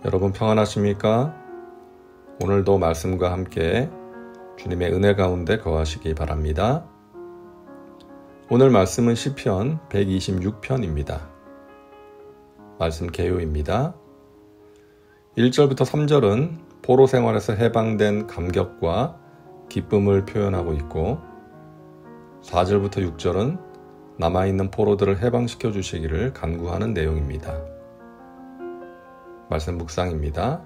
여러분 평안하십니까? 오늘도 말씀과 함께 주님의 은혜 가운데 거하시기 바랍니다. 오늘 말씀은 시편 126편입니다. 말씀 개요입니다. 1절부터 3절은 포로 생활에서 해방된 감격과 기쁨을 표현하고 있고 4절부터 6절은 남아있는 포로들을 해방시켜 주시기를 간구하는 내용입니다. 말씀 묵상입니다.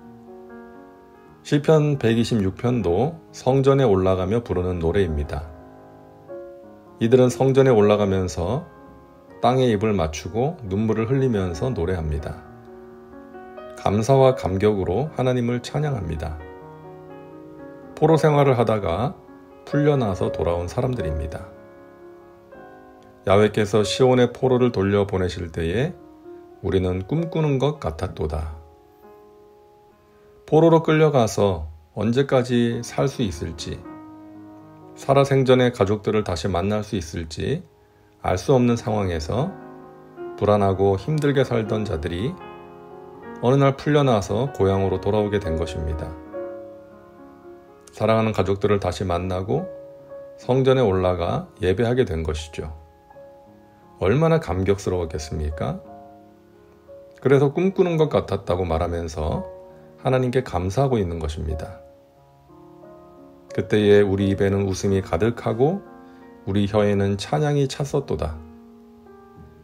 시편 126편도 성전에 올라가며 부르는 노래입니다. 이들은 성전에 올라가면서 땅에 입을 맞추고 눈물을 흘리면서 노래합니다. 감사와 감격으로 하나님을 찬양합니다. 포로 생활을 하다가 풀려나서 돌아온 사람들입니다. 야훼께서 시온의 포로를 돌려보내실 때에 우리는 꿈꾸는 것 같았도다. 포로로 끌려가서 언제까지 살 수 있을지, 살아생전에 가족들을 다시 만날 수 있을지 알 수 없는 상황에서 불안하고 힘들게 살던 자들이 어느 날 풀려나서 고향으로 돌아오게 된 것입니다. 사랑하는 가족들을 다시 만나고 성전에 올라가 예배하게 된 것이죠. 얼마나 감격스러웠겠습니까? 그래서 꿈꾸는 것 같았다고 말하면서 하나님께 감사하고 있는 것입니다. 그때에 우리 입에는 웃음이 가득하고 우리 혀에는 찬양이 찼었도다.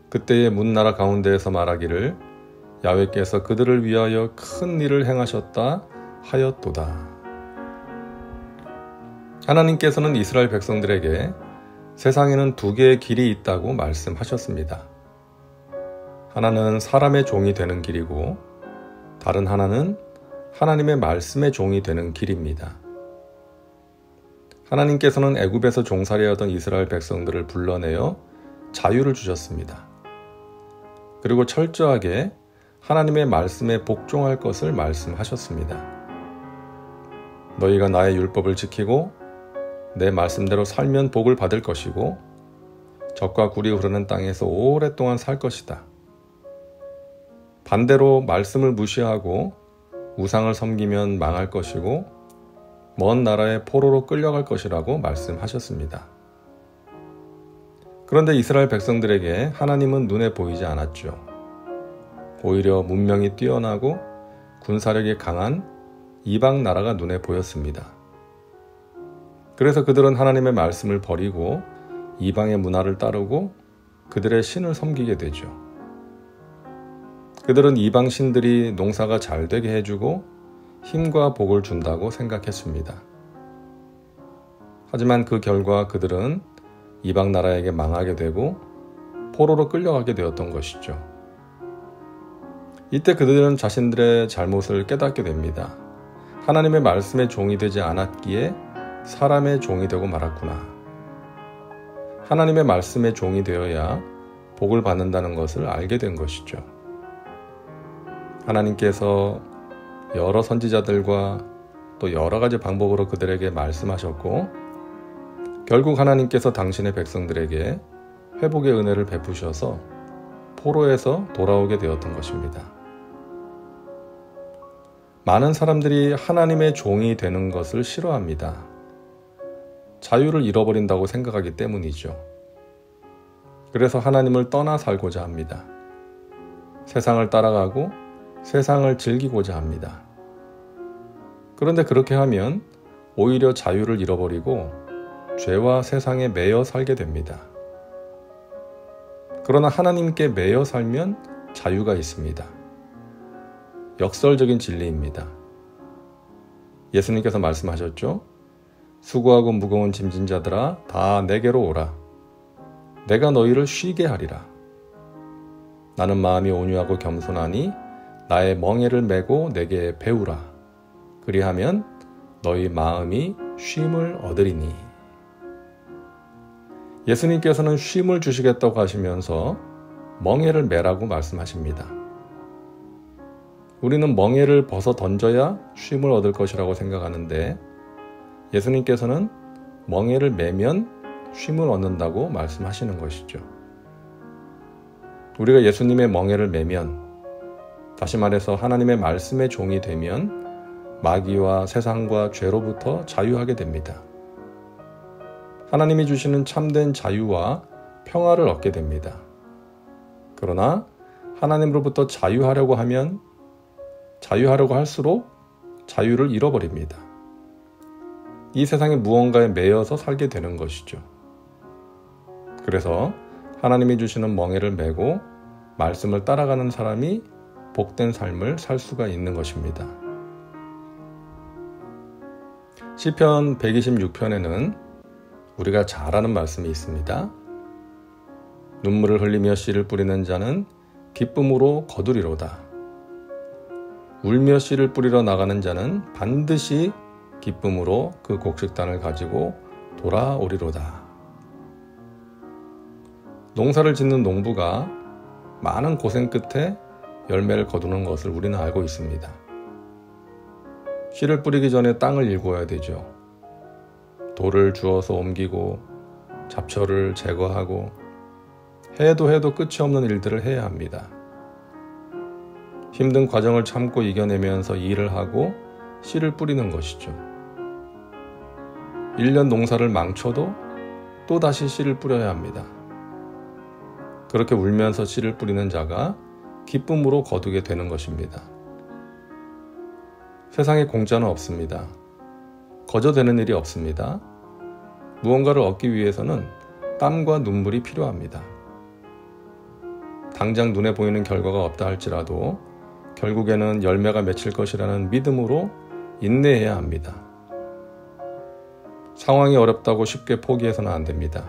그때에 문나라 가운데에서 말하기를 야훼께서 그들을 위하여 큰 일을 행하셨다 하였도다. 하나님께서는 이스라엘 백성들에게 세상에는 두 개의 길이 있다고 말씀하셨습니다. 하나는 사람의 종이 되는 길이고 다른 하나는 하나님의 말씀의 종이 되는 길입니다. 하나님께서는 애굽에서 종살이하던 이스라엘 백성들을 불러내어 자유를 주셨습니다. 그리고 철저하게 하나님의 말씀에 복종할 것을 말씀하셨습니다. 너희가 나의 율법을 지키고 내 말씀대로 살면 복을 받을 것이고 젖과 꿀이 흐르는 땅에서 오랫동안 살 것이다. 반대로 말씀을 무시하고 우상을 섬기면 망할 것이고 먼 나라의 포로로 끌려갈 것이라고 말씀하셨습니다. 그런데 이스라엘 백성들에게 하나님은 눈에 보이지 않았죠. 오히려 문명이 뛰어나고 군사력이 강한 이방 나라가 눈에 보였습니다. 그래서 그들은 하나님의 말씀을 버리고 이방의 문화를 따르고 그들의 신을 섬기게 되죠. 그들은 이방 신들이 농사가 잘 되게 해주고 힘과 복을 준다고 생각했습니다. 하지만 그 결과 그들은 이방 나라에게 망하게 되고 포로로 끌려가게 되었던 것이죠. 이때 그들은 자신들의 잘못을 깨닫게 됩니다. 하나님의 말씀의 종이 되지 않았기에 사람의 종이 되고 말았구나. 하나님의 말씀의 종이 되어야 복을 받는다는 것을 알게 된 것이죠. 하나님께서 여러 선지자들과 또 여러 가지 방법으로 그들에게 말씀하셨고 결국 하나님께서 당신의 백성들에게 회복의 은혜를 베푸셔서 포로에서 돌아오게 되었던 것입니다. 많은 사람들이 하나님의 종이 되는 것을 싫어합니다. 자유를 잃어버린다고 생각하기 때문이죠. 그래서 하나님을 떠나 살고자 합니다. 세상을 따라가고 세상을 즐기고자 합니다. 그런데 그렇게 하면 오히려 자유를 잃어버리고 죄와 세상에 매여 살게 됩니다. 그러나 하나님께 매여 살면 자유가 있습니다. 역설적인 진리입니다. 예수님께서 말씀하셨죠? 수고하고 무거운 짐진 자들아 다 내게로 오라. 내가 너희를 쉬게 하리라. 나는 마음이 온유하고 겸손하니 나의 멍에를 메고 내게 배우라. 그리하면 너희 마음이 쉼을 얻으리니. 예수님께서는 쉼을 주시겠다고 하시면서 멍에를 메라고 말씀하십니다. 우리는 멍에를 벗어 던져야 쉼을 얻을 것이라고 생각하는데 예수님께서는 멍에를 매면 쉼을 얻는다고 말씀하시는 것이죠. 우리가 예수님의 멍에를 매면, 다시 말해서 하나님의 말씀의 종이 되면 마귀와 세상과 죄로부터 자유하게 됩니다. 하나님이 주시는 참된 자유와 평화를 얻게 됩니다. 그러나 하나님으로부터 자유하려고 할수록 자유를 잃어버립니다. 이 세상의 무언가에 매여서 살게 되는 것이죠. 그래서 하나님이 주시는 멍에를 메고 말씀을 따라가는 사람이 복된 삶을 살 수가 있는 것입니다. 시편 126편에는 우리가 잘 아는 말씀이 있습니다. 눈물을 흘리며 씨를 뿌리는 자는 기쁨으로 거두리로다. 울며 씨를 뿌리러 나가는 자는 반드시 기쁨으로 그 곡식단을 가지고 돌아오리로다. 농사를 짓는 농부가 많은 고생 끝에 열매를 거두는 것을 우리는 알고 있습니다. 씨를 뿌리기 전에 땅을 일궈야 되죠. 돌을 주워서 옮기고 잡초를 제거하고 해도 끝이 없는 일들을 해야 합니다. 힘든 과정을 참고 이겨내면서 일을 하고 씨를 뿌리는 것이죠. 1년 농사를 망쳐도 또다시 씨를 뿌려야 합니다. 그렇게 울면서 씨를 뿌리는 자가 기쁨으로 거두게 되는 것입니다. 세상에 공짜는 없습니다. 거저되는 일이 없습니다. 무언가를 얻기 위해서는 땀과 눈물이 필요합니다. 당장 눈에 보이는 결과가 없다 할지라도 결국에는 열매가 맺힐 것이라는 믿음으로 인내해야 합니다. 상황이 어렵다고 쉽게 포기해서는 안 됩니다.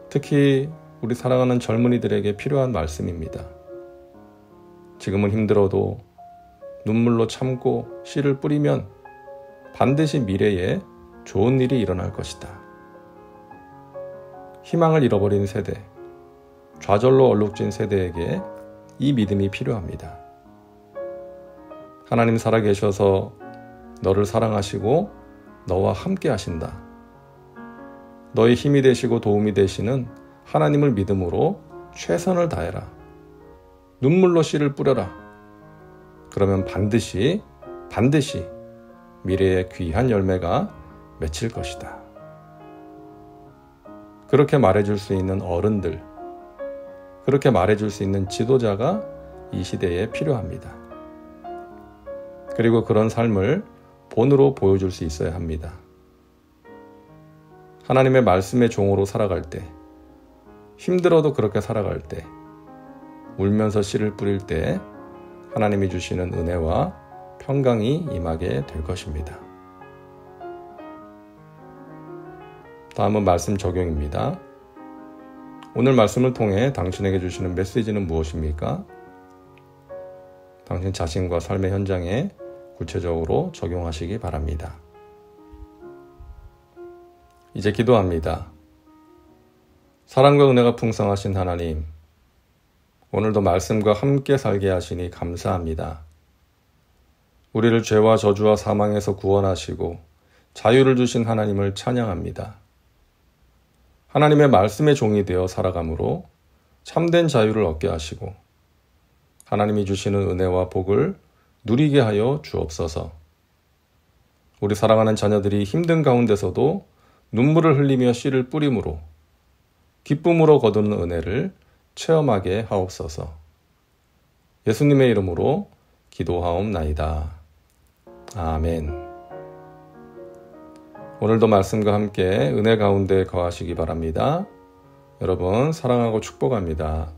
특히 우리 사랑하는 젊은이들에게 필요한 말씀입니다. 지금은 힘들어도 눈물로 참고 씨를 뿌리면 반드시 미래에 좋은 일이 일어날 것이다. 희망을 잃어버린 세대, 좌절로 얼룩진 세대에게 이 믿음이 필요합니다. 하나님 살아계셔서 너를 사랑하시고 너와 함께 하신다. 너의 힘이 되시고 도움이 되시는 하나님을 믿음으로 최선을 다해라. 눈물로 씨를 뿌려라. 그러면 반드시 미래의 귀한 열매가 맺힐 것이다. 그렇게 말해줄 수 있는 어른들, 그렇게 말해줄 수 있는 지도자가 이 시대에 필요합니다. 그리고 그런 삶을 본으로 보여줄 수 있어야 합니다. 하나님의 말씀의 종으로 살아갈 때, 힘들어도 그렇게 살아갈 때, 울면서 씨를 뿌릴 때 하나님이 주시는 은혜와 평강이 임하게 될 것입니다. 다음은 말씀 적용입니다. 오늘 말씀을 통해 당신에게 주시는 메시지는 무엇입니까? 당신 자신과 삶의 현장에 구체적으로 적용하시기 바랍니다. 이제 기도합니다. 사랑과 은혜가 풍성하신 하나님, 오늘도 말씀과 함께 살게 하시니 감사합니다. 우리를 죄와 저주와 사망에서 구원하시고 자유를 주신 하나님을 찬양합니다. 하나님의 말씀의 종이 되어 살아감으로 참된 자유를 얻게 하시고 하나님이 주시는 은혜와 복을 누리게 하여 주옵소서. 우리 사랑하는 자녀들이 힘든 가운데서도 눈물을 흘리며 씨를 뿌림으로 기쁨으로 거두는 은혜를 체험하게 하옵소서. 예수님의 이름으로 기도하옵나이다. 아멘. 오늘도 말씀과 함께 은혜 가운데 거하시기 바랍니다. 여러분 사랑하고 축복합니다.